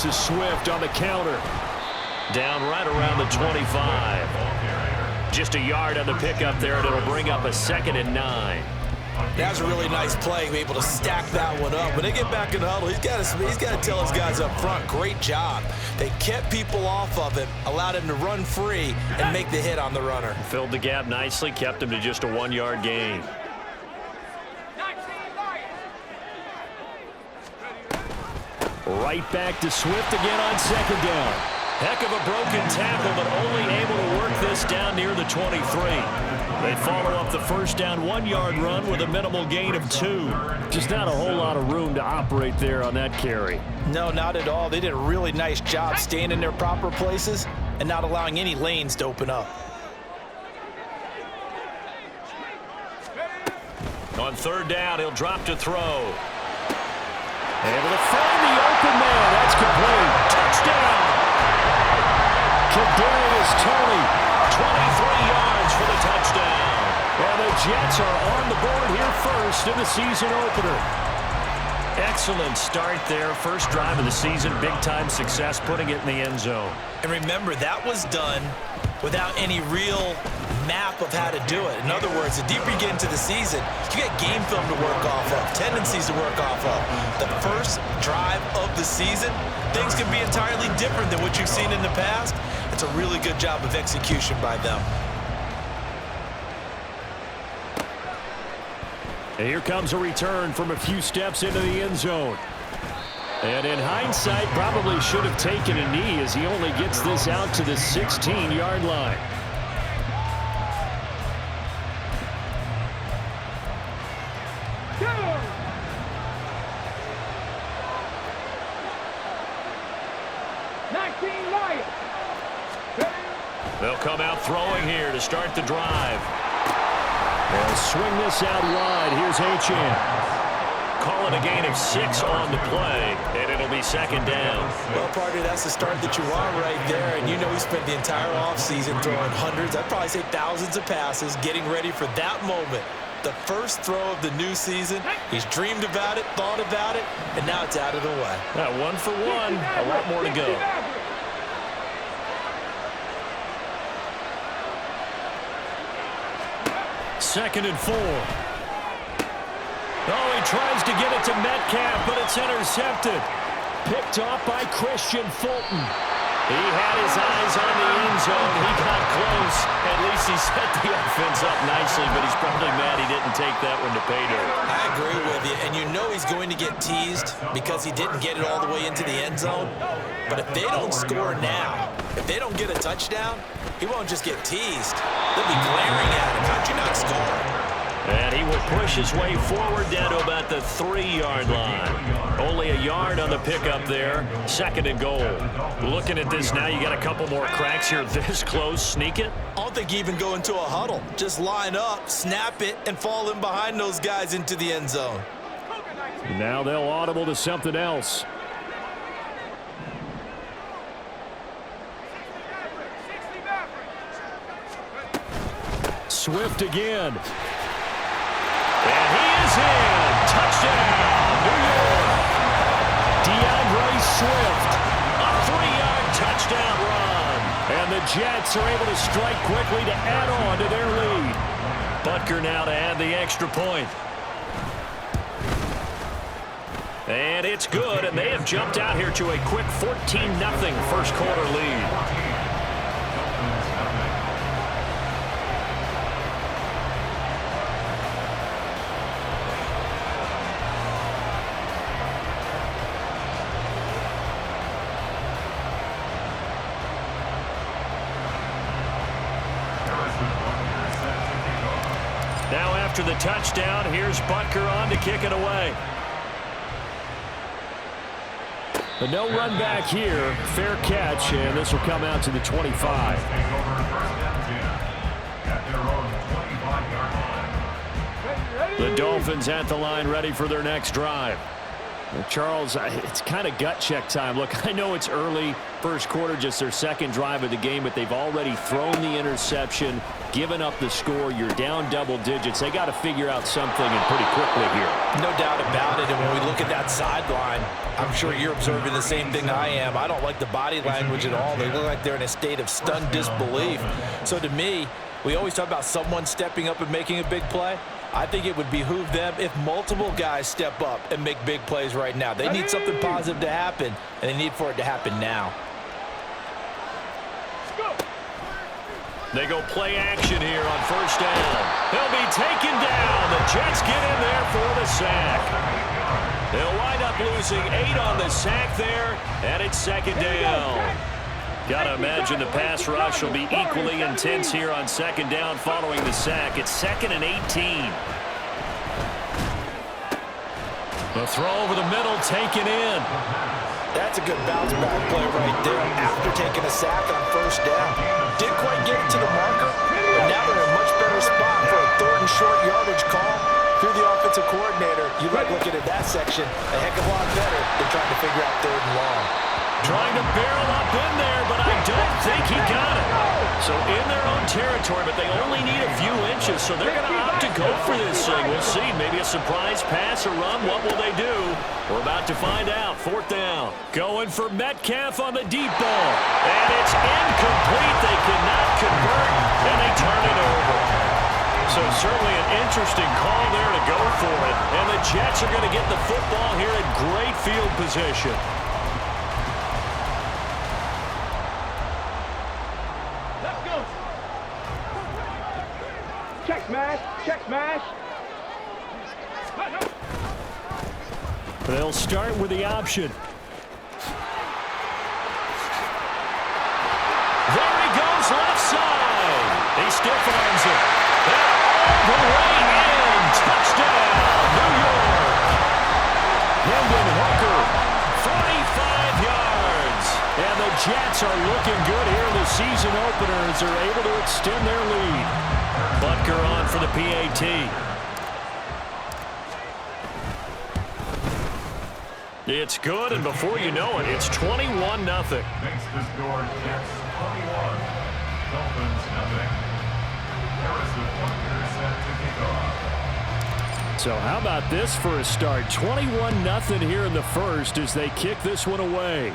is Swift on the counter. Down right around the 25. Just a yard on the pickup there, and it'll bring up a 2nd and 9. That's a really nice play, to be able to stack that one up. When they get back in the huddle, he's got to tell his guys up front, great job. They kept people off of him, allowed him to run free, and make the hit on the runner. Filled the gap nicely, kept him to just a 1-yard gain. Right back to Swift again on 2nd down. Heck of a broken tackle, but only able to work this down near the 23. They follow up the first down 1-yard run with a minimal gain of 2. Just not a whole lot of room to operate there on that carry. No, not at all. They did a really nice job staying in their proper places and not allowing any lanes to open up. On 3rd down, he'll drop to throw. Able to find the open man. That's complete. Touchdown. Kadarius Toney, 23 yards for the touchdown. And the Jets are on the board here first in the season opener. Excellent start there. First drive of the season, big-time success, putting it in the end zone. And remember, that was done without any real map of how to do it. In other words, the deeper you get into the season, you got game film to work off of, tendencies to work off of. The first drive of the season, things can be entirely different than what you've seen in the past. It's a really good job of execution by them. And here comes a return from a few steps into the end zone. And in hindsight, probably should have taken a knee as he only gets this out to the 16-yard line. They'll come out throwing here to start the drive. They'll swing this out wide. Here's H.M. Call it a gain of 6 on the play, and it'll be 2nd down. Well, partner, that's the start that you want right there. And you know he spent the entire offseason throwing hundreds, I'd probably say thousands of passes, getting ready for that moment. The first throw of the new season. He's dreamed about it, thought about it, and now it's out of the way. 1 for 1, a lot more to go. Second and 4. Oh, he tries to get it to Metcalf, but it's intercepted. Picked off by Christian Fulton. He had his eyes on the end zone. He got close. At least he set the offense up nicely, but he's probably mad he didn't take that one to pay dirt. I agree with you, and you know he's going to get teased because he didn't get it all the way into the end zone. But if they don't score now, if they don't get a touchdown, he won't just get teased. They'll be glaring at him. How'd you not score? And he will push his way forward down to about the 3-yard line. Only a yard on the pickup there. 2nd and goal. Looking at this now, you got a couple more cracks here this close. Sneak it? I don't think you even go into a huddle. Just line up, snap it, and fall in behind those guys into the end zone. Now they'll audible to something else. Swift again. And he is in. Touchdown, New York. DeAndre Swift. A 3-yard touchdown run. And the Jets are able to strike quickly to add on to their lead. Butker now to add the extra point. And it's good, and they have jumped out here to a quick 14-0 first quarter lead. Now after the touchdown, here's Butker on to kick it away. The no run back here, fair catch, and this will come out to the 25. The Dolphins at the line ready for their next drive. Charles, it's kind of gut check time. Look, I know it's early, first quarter, just their second drive of the game, but they've already thrown the interception, given up the score. You're down double digits. They got to figure out something, and pretty quickly here. No doubt about it, and when we look at that sideline, I'm sure you're observing the same thing I am. I don't like the body language at all. They look like they're in a state of stunned disbelief. So to me, we always talk about someone stepping up and making a big play. I think it would behoove them if multiple guys step up and make big plays right now. They need something positive to happen, and they need for it to happen now. They go play action here on first down. He'll be taken down. The Jets get in there for the sack. They'll wind up losing 8 on the sack there, and it's second down. Got to imagine the pass rush will be equally intense here on second down following the sack. It's 2nd and 18. The throw over the middle taken in. That's a good bounce back play right there after taking a sack on first down. Didn't quite get it to the marker, but now they're in a much better spot for a 3rd and short yardage call. Through the offensive coordinator, you like looking at that section a heck of a lot better than trying to figure out 3rd and long. Trying to barrel up in there, but I don't think he got it. So in their own territory, but they only need a few inches, so they're going to opt to go for this thing. We'll see. Maybe a surprise pass or run. What will they do? We're about to find out. 4th down. Going for Metcalf on the deep ball. And it's incomplete. They cannot convert, and they turn it over. So certainly an interesting call there to go for it. And the Jets are going to get the football here in great field position. Check smash, check smash. They'll start with the option. There he goes, left side. He stiff arms it. And all the way in. Touchdown, New York. Hendon Hooker, 45 yards. and the Jets are looking good here in the season opener as they're able to extend their lead. Butker on for the PAT. It's good, and before you know it, it's 21-0. Makes the score Jets 21, Dolphins 0. Harrison Butker set to kick off. So how about this for a start? 21-0 here in the first as they kick this one away.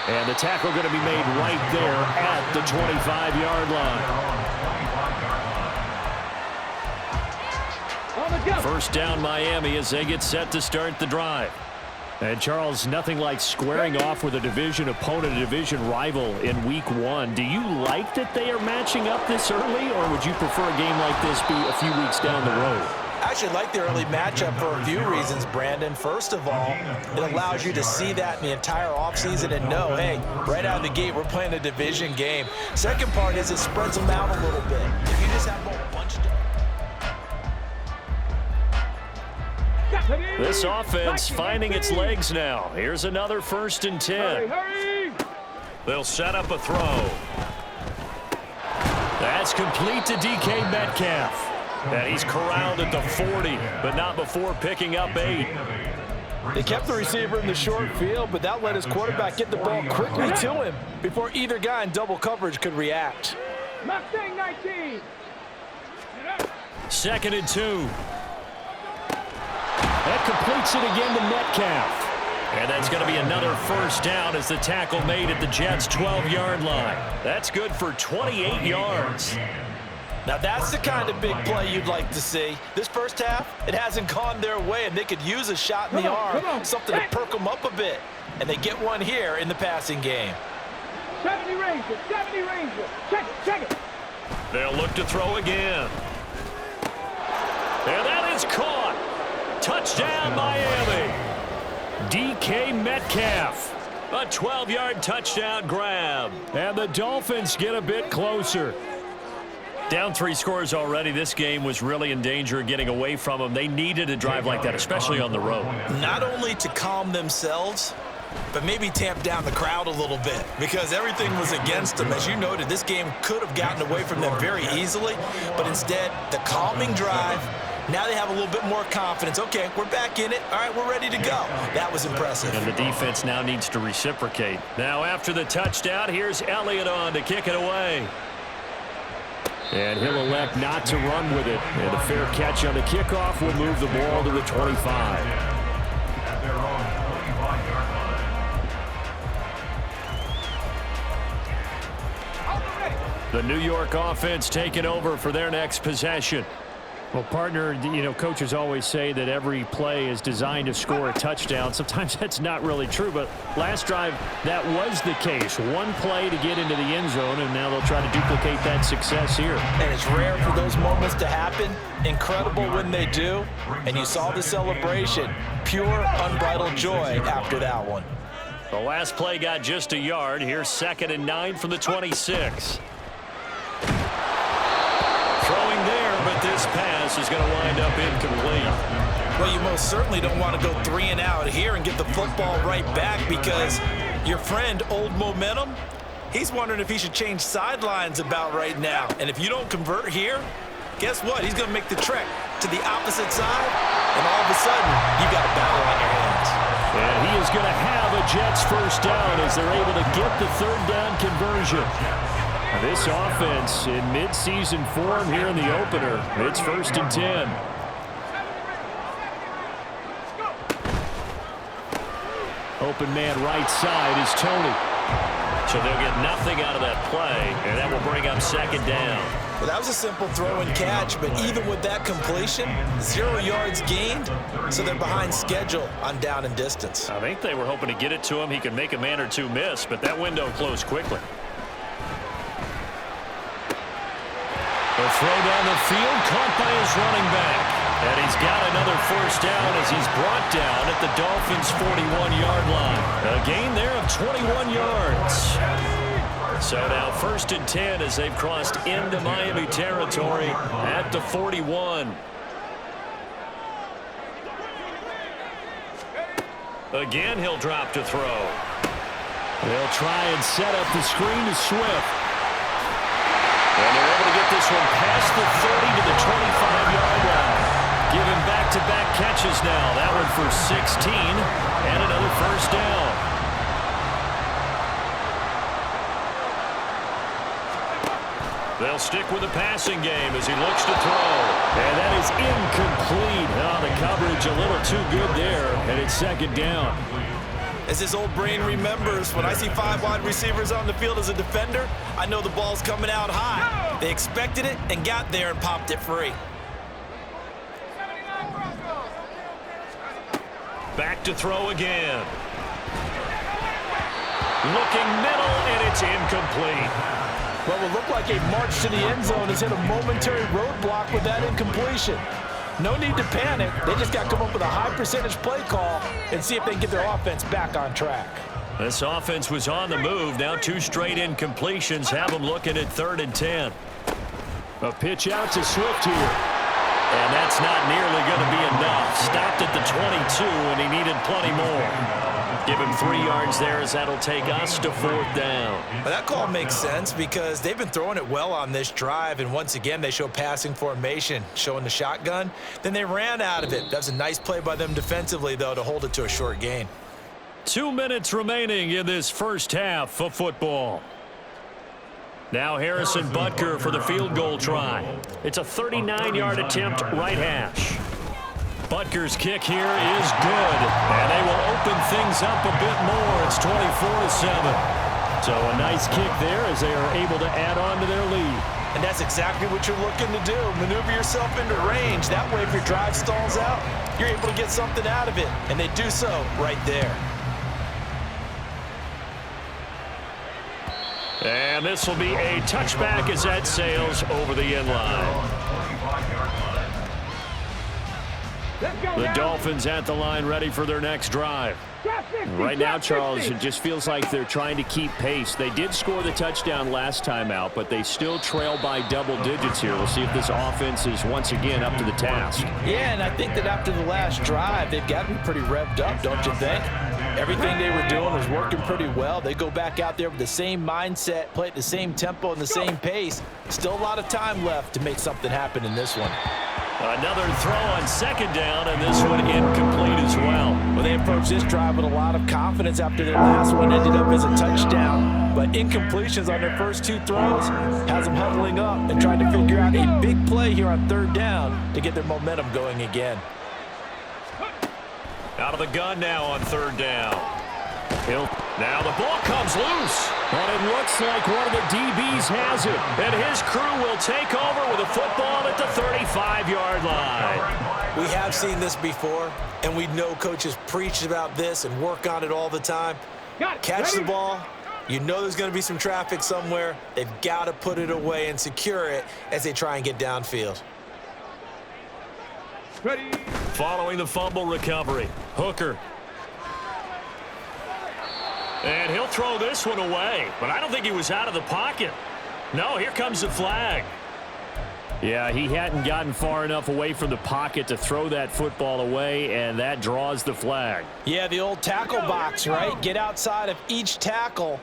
And the tackle going to be made right there at the 25-yard line. First down Miami as they get set to start the drive. And Charles, nothing like squaring off with a division opponent, a division rival in week 1. Do you like that they are matching up this early, or would you prefer a game like this be a few weeks down the road? I actually like the early matchup for a few reasons, Brandon. First of all, it allows you to see that in the entire offseason and know, hey, right out of the gate, we're playing a division game. Second part is it spreads them out a little bit. If you just have them all bunched up. This offense finding its legs now. Here's another 1st and 10. They'll set up a throw. That's complete to DK Metcalf. And he's corralled at the 40, but not before picking up 8. They kept the receiver in the short field, but that let his quarterback get the ball quickly to him before either guy in double coverage could react. Mustang 19. 2nd and 2. That completes it again to Metcalf. And that's going to be another first down as the tackle made at the Jets' 12-yard line. That's good for 28 yards. Now that's the kind of big play you'd like to see. This first half, it hasn't gone their way, and they could use a shot in the arm, something to perk them up a bit. And they get one here in the passing game. 70 Ranger, 70 Ranger. Check it. They'll look to throw again. And that is caught. Touchdown, Miami. DK Metcalf. A 12-yard touchdown grab. And the Dolphins get a bit closer. Down 3 scores already. This game was really in danger of getting away from them. They needed a drive like that, especially on the road. Not only to calm themselves, but maybe tamp down the crowd a little bit because everything was against them. As you noted, this game could have gotten away from them very easily, but instead, the calming drive Now they have a little bit more confidence. Okay, we're back in it. All right, we're ready to go. That was impressive. And the defense now needs to reciprocate. Now after the touchdown, here's Elliott on to kick it away. And he'll elect not to run with it. And a fair catch on the kickoff will move the ball to the 25. At their own 25-yard line. The New York offense taking over for their next possession. Well, partner, you know, coaches always say that every play is designed to score a touchdown. Sometimes that's not really true, but last drive, that was the case. One play to get into the end zone, and now they'll try to duplicate that success here. And it's rare for those moments to happen. Incredible when they do. And you saw the celebration. Pure, unbridled joy after that one. The last play got just a yard. Here's 2nd and 9 from the 26. Throwing there, but this pass is going to wind up incomplete. Well, you most certainly don't want to go 3 and out here and get the football right back, because your friend, Old Momentum, he's wondering if he should change sidelines about right now. And if you don't convert here, guess what? He's going to make the trek to the opposite side, and all of a sudden, you've got a battle on your hands. And he is going to have a Jets first down as they're able to get the 3rd down conversion. This offense in mid-season form here in the opener. It's 1st and 10. Open man right side is Tony. So they'll get nothing out of that play, and that will bring up 2nd down. Well, that was a simple throw and catch, but even with that completion, 0 yards gained, so they're behind schedule on down and distance. I think they were hoping to get it to him. He could make a man or two miss, but that window closed quickly. A throw down the field, caught by his running back. And he's got another first down as he's brought down at the Dolphins' 41-yard line. A gain there of 21 yards. So now 1st and 10 as they've crossed into Miami territory at the 41. Again, he'll drop to throw. They'll try and set up the screen to Swift. And they're able to get this one past the 30 to the 25-yard line. Giving back-to-back catches now. That one for 16 and another first down. They'll stick with the passing game as he looks to throw. And that is incomplete. Oh, the coverage a little too good there, and it's 2nd down. As this old brain remembers, when I see 5 wide receivers on the field as a defender, I know the ball's coming out high. They expected it and got there and popped it free. Back to throw again. Looking middle, and it's incomplete. Well, it looked like a march to the end zone has hit a momentary roadblock with that incompletion. No need to panic. They just got to come up with a high percentage play call and see if they can get their offense back on track. This offense was on the move. Now 2 straight incompletions have them looking at 3rd and 10. A pitch out to Swift here. And that's not nearly going to be enough. Stopped at the 22, and he needed plenty more. Give him 3 yards there as that'll take us to 4th down. Well, that call makes sense because they've been throwing it well on this drive, and once again they show passing formation, showing the shotgun. Then they ran out of it. That was a nice play by them defensively, though, to hold it to a short gain. 2 minutes remaining in this first half of football. Now Harrison Butker for the field goal try. It's a 39-yard attempt right hash. Butker's kick here is good, and they will open things up a bit more. It's 24-7. So a nice kick there as they are able to add on to their lead. And that's exactly what you're looking to do. Maneuver yourself into range. That way, if your drive stalls out, you're able to get something out of it. And they do so right there. And this will be a touchback as that sails over the end line. The Dolphins at the line ready for their next drive. Right now, Charles, it just feels like they're trying to keep pace. They did score the touchdown last time out, but they still trail by double digits here. We'll see if this offense is once again up to the task. Yeah, and I think that after the last drive, they've gotten pretty revved up, don't you think? Everything they were doing was working pretty well. They go back out there with the same mindset, play at the same tempo and the same pace. Still a lot of time left to make something happen in this one. Another throw on second down, and this one incomplete as well. Well, they approached this drive with a lot of confidence after their last one ended up as a touchdown. But incompletions on their first two throws has them huddling up and trying to figure out a big play here on third down to get their momentum going again. Out of the gun now on third down. Now the ball comes loose. But it looks like one of the DBs has it. And his crew will take over with a football at the 35-yard line. We have seen this before, and we know coaches preach about this and work on it all the time. Catch the ball. You know there's going to be some traffic somewhere. They've got to put it away and secure it as they try and get downfield. Ready. Following the fumble recovery, Hooker. And he'll throw this one away, but I don't think he was out of the pocket. No, here comes the flag. Yeah, he hadn't gotten far enough away from the pocket to throw that football away, and that draws the flag. Yeah, the old tackle box, right? Get outside of each tackle,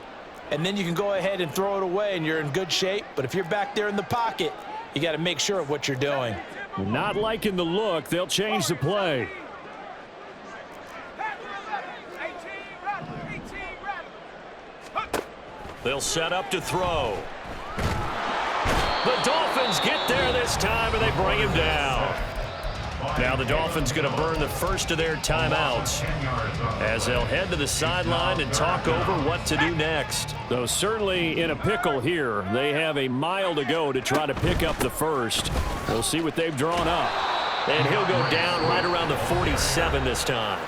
and then you can go ahead and throw it away, and you're in good shape. But if you're back there in the pocket, you got to make sure of what you're doing. Not liking the look. They'll change the play. They'll set up to throw. The Dolphins get there this time, and they bring him down. Now the Dolphins going to burn the first of their timeouts as they'll head to the sideline and talk over what to do next. Though certainly in a pickle here. They have a mile to go to try to pick up the first. We'll see what they've drawn up. And he'll go down right around the 47 this time.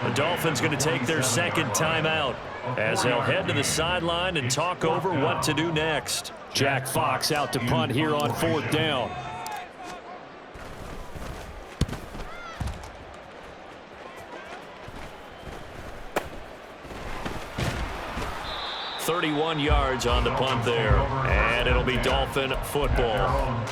The Dolphins going to take their second timeout as they'll head to the sideline and talk over what to do next. Jack Fox out to punt here on fourth down. "31 yards on the punt there, and it'll be Dolphin football.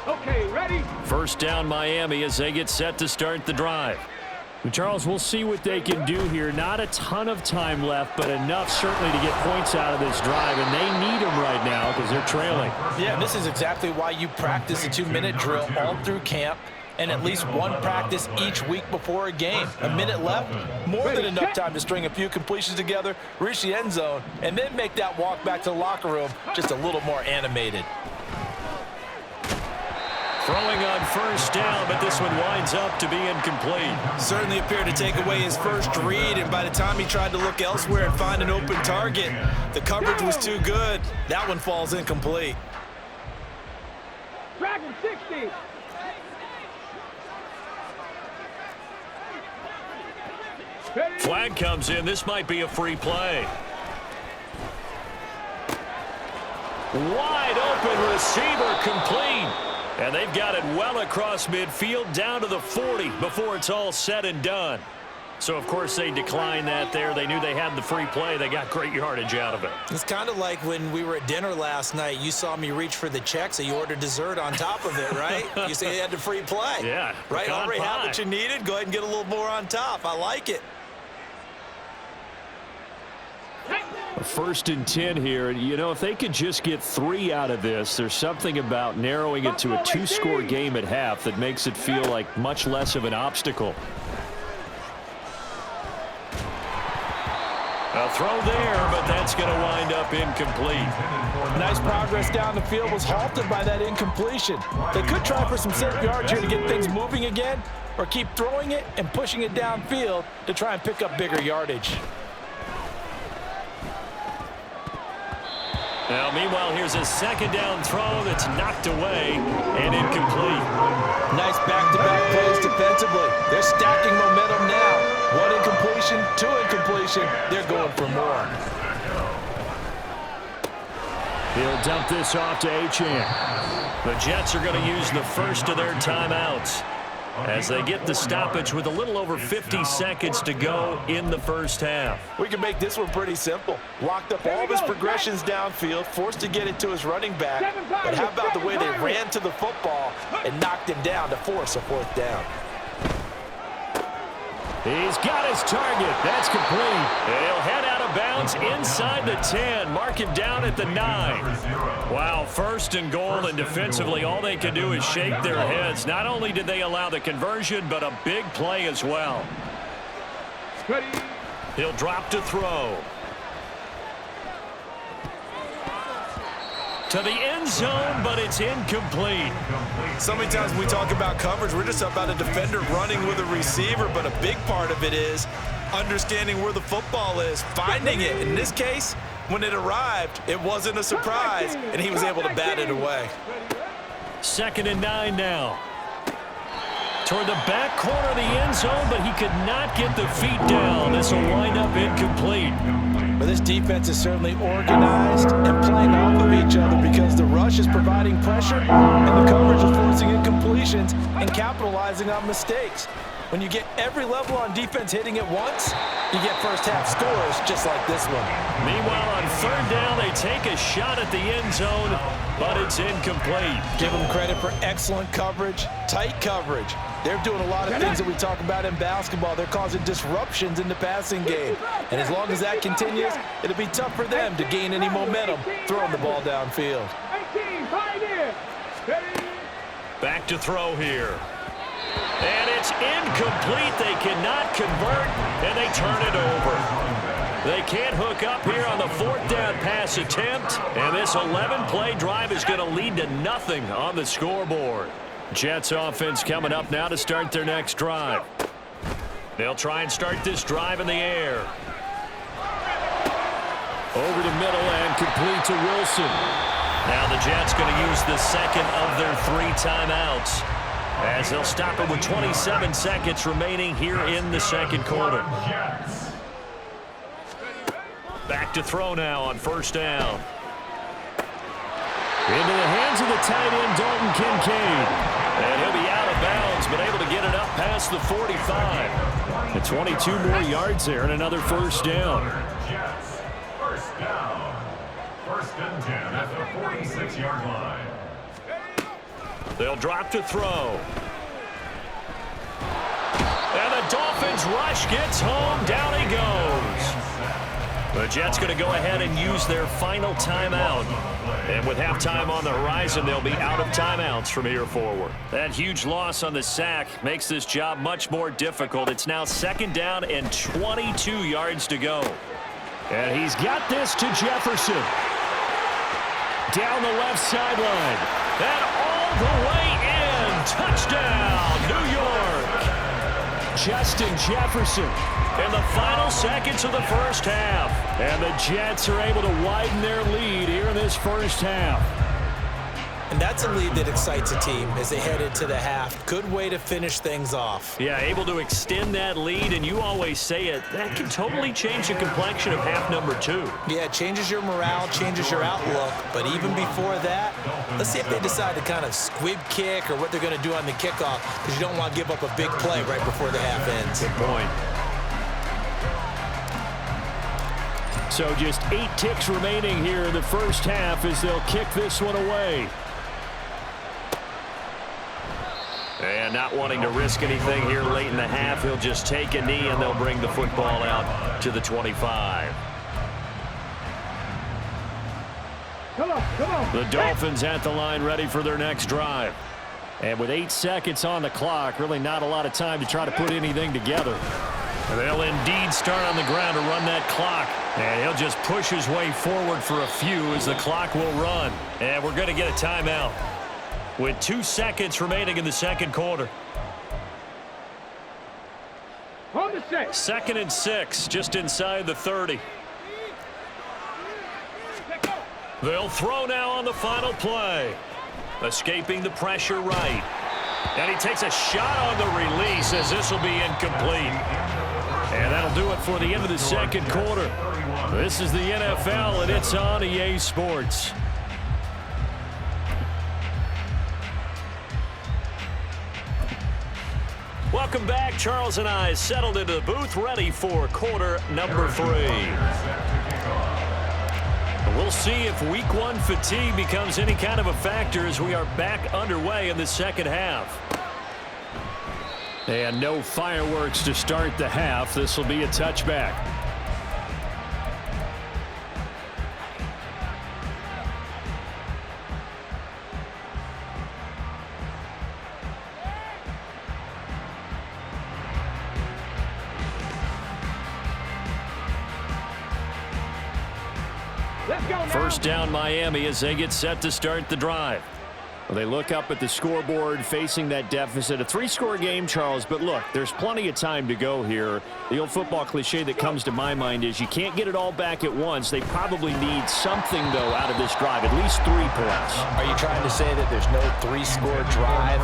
Okay, ready. First down Miami as they get set to start the drive. Charles, we'll see what they can do here. Not a ton of time left, but enough certainly to get points out of this drive, and they need them right now because they're trailing. Yeah, this is exactly why you practice a 2-minute drill all through camp and at least one practice each week before a game. A minute left, more than enough time to string a few completions together, reach the end zone, and then make that walk back to the locker room just a little more animated. Throwing on first down, but this one winds up to be incomplete. Certainly appeared to take away his first read, and by the time he tried to look elsewhere and find an open target, the coverage was too good. That one falls incomplete. Dragon 60. Flag comes in. This might be a free play. Wide open receiver complete. And they've got it well across midfield down to the 40 before it's all said and done. So, of course, they declined that there. They knew they had the free play. They got great yardage out of it. It's kind of like when we were at dinner last night. You saw me reach for the check, so you ordered dessert on top of it, right? You say you had the free play. Yeah. Right? Already had what you needed. Go ahead and get a little more on top. I like it. First and 10 here. You know, if they could just get 3 out of this, there's something about narrowing it to a 2-score game at half that makes it feel like much less of an obstacle. A throw there, but that's going to wind up incomplete. Nice progress down the field was halted by that incompletion. They could try for some safe yards here to get things moving again, or keep throwing it and pushing it downfield to try and pick up bigger yardage. Now, meanwhile, here's a second down throw that's knocked away and incomplete. Nice back-to-back plays defensively. They're stacking momentum now. 1 incompletion, 2 incompletion. They're going for more. He'll dump this off to Achane. The Jets are going to use the first of their timeouts as they get the stoppage with a little over 50 seconds to go in the first half. We can make this one pretty simple. Locked up all of his progressions downfield, forced to get it to his running back. But how about the way they ran to the football and knocked him down to force a 4th down? He's got his target. That's complete. He'll head out of bounds inside the 10. Mark him down at the 9. Wow, first and goal, and defensively all they can do is shake their heads. Not only did they allow the conversion, but a big play as well. He'll drop to throw. To the end zone, but it's incomplete. So many times when we talk about coverage, we're just about a defender running with a receiver, but a big part of it is understanding where the football is, finding it. In this case, when it arrived, it wasn't a surprise, and he was able to bat it away. 2nd and 9 now. Toward the back corner of the end zone, but he could not get the feet down. This will wind up incomplete. But this defense is certainly organized and playing off of each other because the rush is providing pressure and the coverage is forcing incompletions and capitalizing on mistakes. When you get every level on defense hitting at once, you get first-half scores just like this one. Meanwhile, on 3rd down, they take a shot at the end zone, but it's incomplete. Give them credit for excellent coverage, tight coverage. They're doing a lot of things that we talk about in basketball. They're causing disruptions in the passing game. And as long as that continues, it'll be tough for them to gain any momentum throwing the ball downfield. Back to throw here. And it's incomplete. They cannot convert, and they turn it over. They can't hook up here on the 4th down pass attempt, and this 11-play drive is going to lead to nothing on the scoreboard. Jets offense coming up now to start their next drive. They'll try and start this drive in the air. Over the middle and complete to Wilson. Now the Jets going to use the second of their 3 timeouts, as they'll stop it with 27 seconds remaining here in the 2nd quarter. Back to throw now on 1st down. Into the hands of the tight end, Dalton Kincaid. And he'll be out of bounds, but able to get it up past the 45. And 22 more yards there and another 1st down. Jets, 1st down. 1st and 10 at the 46-yard line. They'll drop to throw. And the Dolphins rush gets home. Down he goes. The Jets going to go ahead and use their final timeout. And with halftime on the horizon, they'll be out of timeouts from here forward. That huge loss on the sack makes this job much more difficult. It's now 2nd down and 22 yards to go. And he's got this to Jefferson. Down the left sideline. And all the way in. Touchdown, New York. Justin Jefferson. In the final seconds of the 1st half. And the Jets are able to widen their lead here in this 1st half. And that's a lead that excites a team as they head into the half. Good way to finish things off. Yeah, able to extend that lead, and you always say it, that can totally change the complexion of half number 2. Yeah, it changes your morale, changes your outlook. But even before that, let's see if they decide to kind of squib kick or what they're going to do on the kickoff, because you don't want to give up a big play right before the half ends. Good point. So just 8 ticks remaining here in the 1st half as they'll kick this one away. And not wanting to risk anything here late in the half, he'll just take a knee and they'll bring the football out to the 25. Come on. The Dolphins at the line ready for their next drive. And with 8 seconds on the clock, really not a lot of time to try to put anything together. And they'll indeed start on the ground to run that clock. And he'll just push his way forward for a few as the clock will run. And we're going to get a timeout with 2 seconds remaining in the 2nd quarter. On the 6. 2nd and 6, just inside the 30. They'll throw now on the final play. Escaping the pressure right. And he takes a shot on the release as this will be incomplete. And that'll do it for the end of the 2nd quarter. This is the NFL, and it's on EA Sports. Welcome back. Charles and I settled into the booth, ready for quarter number 3. We'll see if week 1 fatigue becomes any kind of a factor as we are back underway in the 2nd half. And no fireworks to start the half. This will be a touchback. First down Miami as they get set to start the drive. Well, they look up at the scoreboard facing that deficit. A 3-score game, Charles, but look, there's plenty of time to go here. The old football cliche that comes to my mind is you can't get it all back at once. They probably need something, though, out of this drive, at least 3 points. Are you trying to say that there's no 3-score drive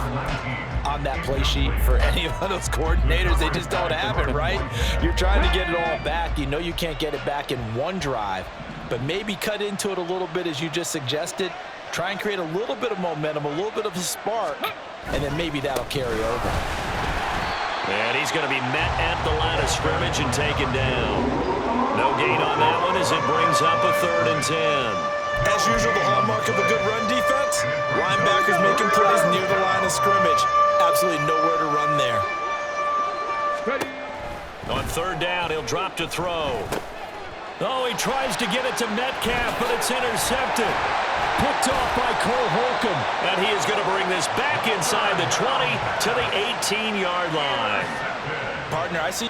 on that play sheet for any of those coordinators? They just don't have it, right? You're trying to get it all back. You know you can't get it back in one drive, but maybe cut into it a little bit as you just suggested. Try and create a little bit of momentum, a little bit of a spark, and then maybe that'll carry over. And he's going to be met at the line of scrimmage and taken down. No gain on that one as it brings up a 3rd and 10. As usual, the hallmark of a good run defense, linebackers making plays near the line of scrimmage. Absolutely nowhere to run there. On 3rd down, he'll drop to throw. Oh, he tries to get it to Metcalf, but it's intercepted. Picked off by Cole Holcomb. And he is going to bring this back inside the 20 to the 18-yard line. Partner, I see